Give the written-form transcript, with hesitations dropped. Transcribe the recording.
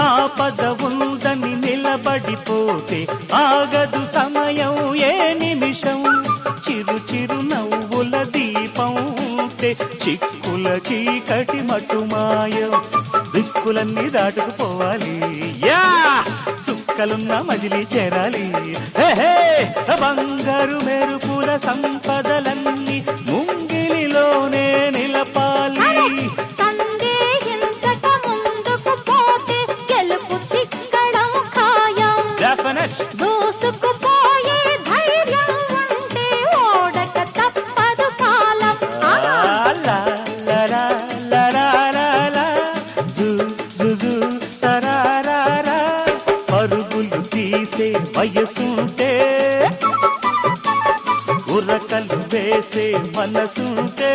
ఆపద ఉందని నిలబడిపోతే ఆగదు సమయం ఏ నిమిషం. చిరు చిరు నవ్వుల దీపం ఉంటే చిక్కుల చీకటి మటుమాయం. దిక్కులన్నీ దాటుకుపోవాలి, యా చుక్కలున్న మజిలీ చేరాలి. బంగారు మెరుపుల సంపదలన్నీ ముంగిలిలోనే నిలపాలి. దూసుకుపోయే ధైర్యం ఉంటే ఓడక తప్పదు కాలం. పరుగులు తీసే వయసుంటే ఉరకలు వేసే మనసుంటే